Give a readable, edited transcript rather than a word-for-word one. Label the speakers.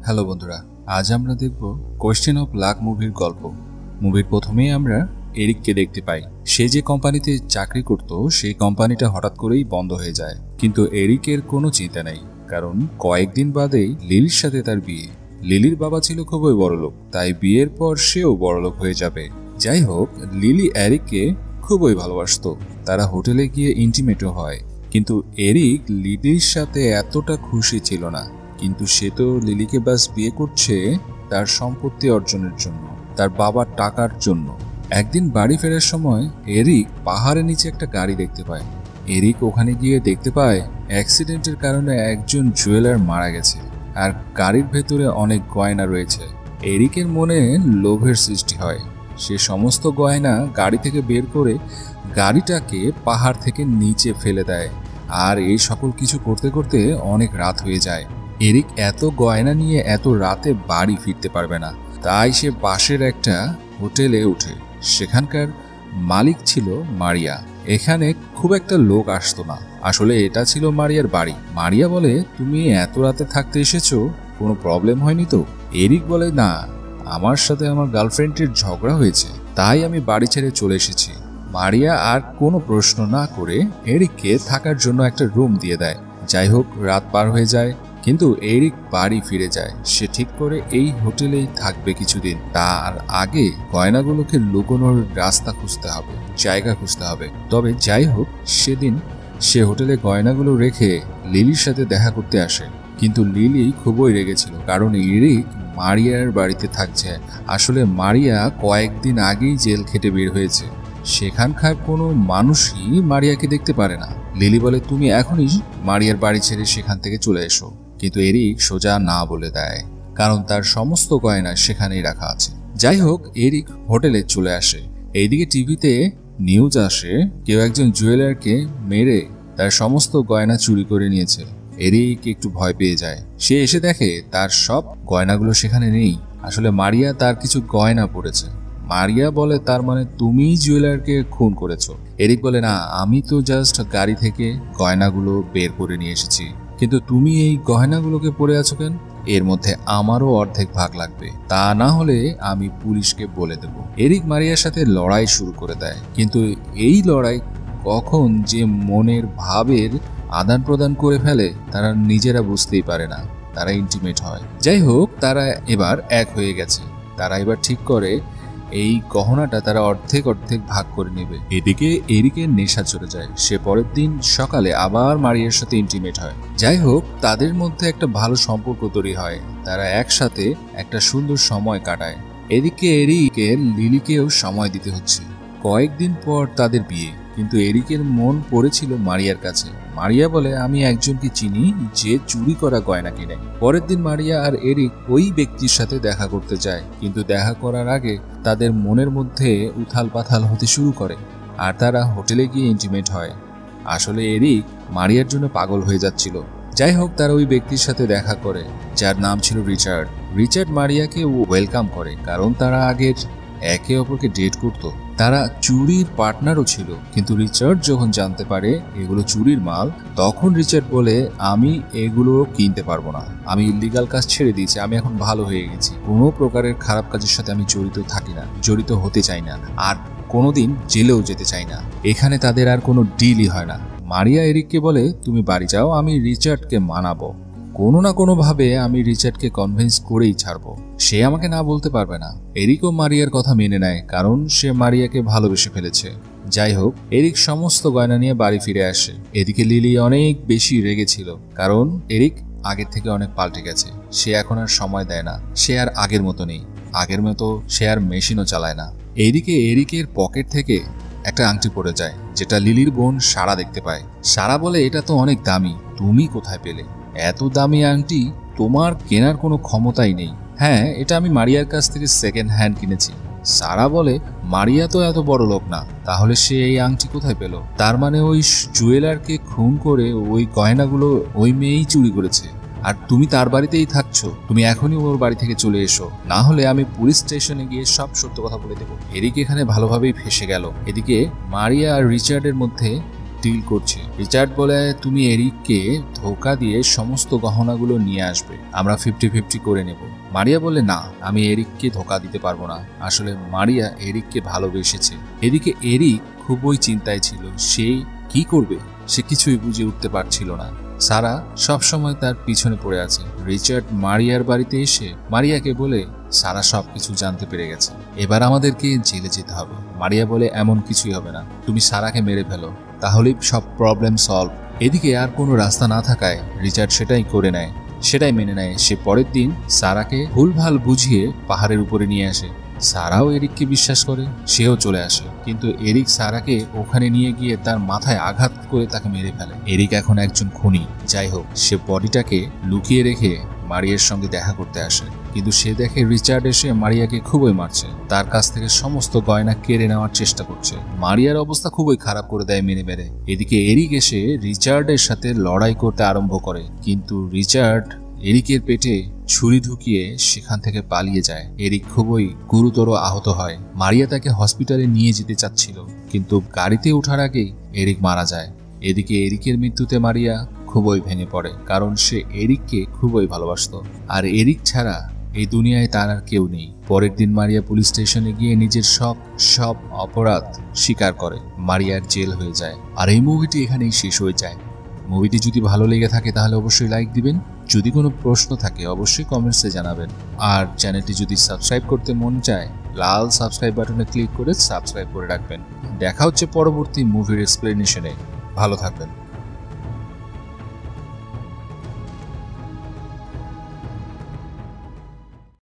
Speaker 1: Hello বন্ধুরা, আজ আমরা দেখব কোয়েশ্চেন অফ লাক মুভির গল্প। মুভির প্রথমেই আমরা এরিককে দেখতে পাই। সে যে কোম্পানিতে চাকরি করত সেই কোম্পানিটা হঠাৎ করেই বন্ধ হয়ে যায়, কিন্তু এরিকের কোনো চিন্তা নেই, কারণ কয়েকদিন বাদেই লিলির সাথে তার বিয়ে। লিলির বাবা ছিল খুবই বড়লোক, তাই বিয়ের পর সেও বড়লোক হয়ে যাবে। যাই হোক, লিলি এরিককে খুবই ভালোবাসত। তারা হোটেলে গিয়ে ইন্টিমেটও হয়, কিন্তু এরিক লিলির সাথে এতটা খুশি ছিল না। কিন্তু সে তো লিলিকে বাস বিয়ে করছে তার সম্পত্তি অর্জনের জন্য, তার বাবার টাকার জন্য। একদিন বাড়ি ফেরার সময় এরিক পাহাড়ের নিচে একটা গাড়ি দেখতে পায়। এরিক ওখানে গিয়ে দেখতে পায় অ্যাক্সিডেন্টের কারণে একজন জুয়েলার মারা গেছে, আর গাড়ির ভেতরে অনেক গয়না রয়েছে। এরিকের মনে লোভের সৃষ্টি হয়। সে সমস্ত গয়না গাড়ি থেকে বের করে গাড়িটাকে পাহাড় থেকে নিচে ফেলে দেয়। আর এই সকল কিছু করতে করতে অনেক রাত হয়ে যায়। এরিক এত গয়না নিয়ে এত রাতে বাড়ি ফিরতে পারবে না, তাই সে পাশের একটা হোটেলে ওঠে। সেখানকার মালিক ছিল মারিয়া। এখানে খুব একটা লোক আসতো না, আসলে এটা ছিল মারিয়ার বাড়ি। মারিয়া বলে, তুমি এত রাতে থাকতে এসেছো, কোনো প্রবলেম হয়নি তো? এরিক বলে, না, আমার সাথে আমার গার্লফ্রেন্ডের ঝগড়া হয়েছে, তাই আমি বাড়ি ছেড়ে চলে এসেছি। মারিয়া আর কোনো প্রশ্ন না করে এরিককে থাকার জন্য একটা রুম দিয়ে দেয়। যাই হোক, রাত পার হয়ে যায়, কিন্তু এরিক বাড়ি ফিরে যায়। সে ঠিক করে এই হোটেলেই থাকবে কিছুদিন। তার আগে গয়নাগুলোকে লুকোনোর রাস্তা খুঁজতে হবে, জায়গা খুঁজতে হবে। তবে যাই হোক, সেদিন সে হোটেলে গয়নাগুলো রেখে লিলির সাথে দেখা করতে আসে। কিন্তু লিলি খুবই রেগেছিল, কারণ এরিক মারিয়ার বাড়িতে থাকছে। আসলে মারিয়া কয়েকদিন আগেই জেল খেটে বের হয়েছে। সেখানকার কোনো মানুষই মারিয়াকে দেখতে পারে না। লিলি বলে, তুমি এখনই মারিয়ার বাড়ি ছেড়ে সেখান থেকে চলে এসো। কিন্তু এরিক সোজা না বলে দেয়, কারণ তার সমস্ত গয়না সেখানেই রাখা আছে। যাই হোক, এরিক হোটেলে চলে আসে। এইদিকে টিভিতে নিউজ আসে, কেউ একজন জুয়েলারকে মেরে তার সমস্ত গয়না চুরি করে নিয়েছে। এরিক একটু ভয় পেয়ে যায়। সে এসে দেখে তার সব গয়নাগুলো সেখানে নেই। আসলে মারিয়া তার কিছু গয়না পড়েছে। মারিয়া বলে, তার মানে তুমি জুয়েলারকে খুন করেছো? এরিক বলে, না, আমি তো জাস্ট গাড়ি থেকে গয়নাগুলো বের করে নিয়ে এসেছি। কিন্তু তুমি এই গয়নাগুলোকে পরে আছো কেন? এর মধ্যে আমারও অর্ধেক ভাগ লাগবে, তা না হলে আমি পুলিশকে বলে দেব। এরিক মারিয়ার সাথে লড়াই শুরু করে দেয়, কিন্তু এই লড়াই কখন যে মনের ভাবের আদান প্রদান করে ফেলে তারা নিজেরা বুঝতেই পারে না। তারা ইন্টিমেট হয়। যাই হোক, তারা এবার এক হয়ে গেছে। তারা এবার ঠিক করে এই গহনাটা তারা অর্ধেক অর্ধেক ভাগ করে নেবে। এদিকে এরিকের নেশা চলে যায়। সে পরের দিন সকালে আবার মারিয়ার সাথে ইন্টিমেট হয়। যাই হোক, তাদের মধ্যে একটা ভালো সম্পর্ক তৈরি হয়। তারা একসাথে একটা সুন্দর সময় কাটায়। এদিকে এরিকের লিলিকেও সময় দিতে হচ্ছে। কয়েকদিন পর তাদের বিয়ে, কিন্তু এরিকের মন পড়েছিল মারিয়ার কাছে। মারিয়া বলে, আমি একজনকে চিনি যে চুরি করা গয়না কিনে। পরের দিন মারিয়া আর এরিক ওই ব্যক্তির সাথে দেখা করতে যায়, কিন্তু দেখা করার আগে তাদের মনের মধ্যে উথাল পাথাল হতে শুরু করে, আর তারা হোটেলে গিয়ে ইন্টিমেট হয়। আসলে এরিক মারিয়ার জন্য পাগল হয়ে যাচ্ছিল। যাই হোক, তারা ওই ব্যক্তির সাথে দেখা করে, যার নাম ছিল রিচার্ড। রিচার্ড মারিয়াকে ওয়েলকাম করে, কারণ তারা আগের একে অপরকে ডেট করতো। তারা চুরির পার্টনারও ছিল। কিন্তু রিচার্ড যখন জানতে পারে এগুলো চুরির মাল, তখন রিচার্ড বলে, আমি এগুলো কিনতে পারবো না, আমি ইলিগাল কাজ ছেড়ে দিয়েছি, আমি এখন ভালো হয়ে গেছি, কোনো প্রকারের খারাপ কাজের সাথে আমি জড়িত থাকি না, জড়িত হতে চাই না, আর কোনোদিন জেলেও যেতে চাই না। এখানে তাদের আর কোনো ডিলই হয় না। মারিয়া এরিককে বলে, তুমি বাড়ি যাও, আমি রিচার্ডকে মানাবো, কোনো না কোনো ভাবে আমি রিচার্ডকে কনভিন্স করেই ছাড়বো, সে আমাকে না বলতে পারবে না। এরিকও মারিয়ার কথা মেনে নেয়, কারণ সে মারিয়াকে ভালোবেসে ফেলেছে। যাই হোক, এরিক সমস্ত গয়না নিয়ে বাড়ি ফিরে আসে। এদিকে লিলি অনেক বেশি রেগেছিল, কারণ এরিক আগের থেকে অনেক পাল্টে গেছে। সে এখন আর সময় দেয় না, সে আর আগের মতো নেই, আগের মতো সে আর মেশিনও চালায় না। এইদিকে এরিকের পকেট থেকে একটা আংটি পড়ে যায়, যেটা লিলির বোন সারা দেখতে পায়। সারা বলে, এটা তো অনেক দামি, তুমি কোথায় পেলে? এত দামি আংটি তোমার কেনার কোনো ক্ষমতাই নেই। হ্যাঁ, এটা আমি মারিয়ার কাছ থেকে সেকেন্ড হ্যান্ড কিনেছি। সারা বলে, মারিয়া তো এত বড় লোক না, তাহলে সে এই আংটি কোথায় পেল? তার মানে ওই জুয়েলারকে খুন করে ওই গয়নাগুলো ওই মেয়েই চুরি করেছে, আর তুমি তার বাড়িতেই থাকছো। তুমি এখনই ওর বাড়ি থেকে চলে এসো, না হলে আমি পুলিশ স্টেশনে গিয়ে সব সত্য কথা বলে দেবো। এরিক এখানে ভালোভাবেই ফেসে গেল। এদিকে মারিয়া আর রিচার্ডের মধ্যে ডিল করছে। রিচার্ড বলে তুমি এরিককে ধোকা দিয়ে সমস্ত গহনাগুলো নিয়ে আসবে, আমরা 50-50 করে নেব। মারিয়া বলে না, আমি এরিককে ধোকা দিতে পারবো না। আসলে মারিয়া এরিককে ভালোবেসেছে। এদিকে এরিক খুবই চিন্তায় ছিল, সে কি করবে সে কিছুই বুঝে উঠতে পারছিল না। সারা সবসময় তার পিছনে পড়ে আছে। রিচার্ড মারিয়ার বাড়িতে এসে মারিয়াকে বলে সারা সবকিছু জানতে পেরে গেছে, এবার আমাদেরকে জেলে যেতে হবে। মারিয়া বলে এমন কিছুই হবে না, তুমি সারাকে মেরে ফেলো, তাহলেই সব প্রবলেম সলভ। এদিকে আর কোনো রাস্তা না থাকায় রিচার্ড সেটাই করে নেয়, সেটাই মেনে নেয়। সে পরের দিন সারাকে ভুলভাল বুঝিয়ে পাহাড়ের উপরে নিয়ে আসে। সারাও এরিককে বিশ্বাস করে, সেও চলে আসে। কিন্তু এরিক সারাকে ওখানে নিয়ে গিয়ে তার মাথায় আঘাত করে তাকে মেরে ফেলে। এরিক এখন একজন খুনি। যাই হোক, সে বডিটাকে লুকিয়ে রেখে মারিয়ার সঙ্গে দেখা করতে আসে, কিন্তু সে দেখে রিচার্ড এসে মারিয়াকে খুবই মারছে, তার কাছ থেকে সমস্ত গয়না কেড়ে নেওয়ার চেষ্টা করছে। মারিয়ার অবস্থা খুবই খারাপ করে দেয় মেরে মেরে। এদিকে এরিক এসে রিচার্ডের সাথে লড়াই করতে আরম্ভ করে, কিন্তু রিচার্ড এরিকের পেটে ছুরি ঢুকিয়ে সেখান থেকে পালিয়ে যায়। এরিক খুবই গুরুতর আহত হয়। মারিয়া তাকে হসপিটালে নিয়ে যেতে চাচ্ছিল, কিন্তু গাড়িতে ওঠার আগেই এরিক মারা যায়। এদিকে এরিকের মৃত্যুতে মারিয়া খুবই ভেঙে পড়ে, কারণ সে এরিককে খুবই ভালোবাসত, আর এরিক ছাড়া এই দুনিয়ায় তার আর কেউ নেই। পরের দিন মারিয়া পুলিশ স্টেশনে গিয়ে নিজের সব অপরাধ স্বীকার করে। মারিয়ার জেল হয়ে যায়। আর এই মুভিটি এখানেই শেষ হয়ে যায়। মুভিটি যদি ভালো লেগে থাকে তাহলে অবশ্যই লাইক দিবেন। যদি কোনো প্রশ্ন থাকে অবশ্যই কমেন্টসে জানাবেন। আর চ্যানেলটি যদি সাবস্ক্রাইব করতে মন চায়, লাল সাবস্ক্রাইব বাটনে ক্লিক করে সাবস্ক্রাইব করে রাখবেন। দেখা হচ্ছে পরবর্তী মুভির এক্সপ্লেনেশনে। ভালো থাকবেন।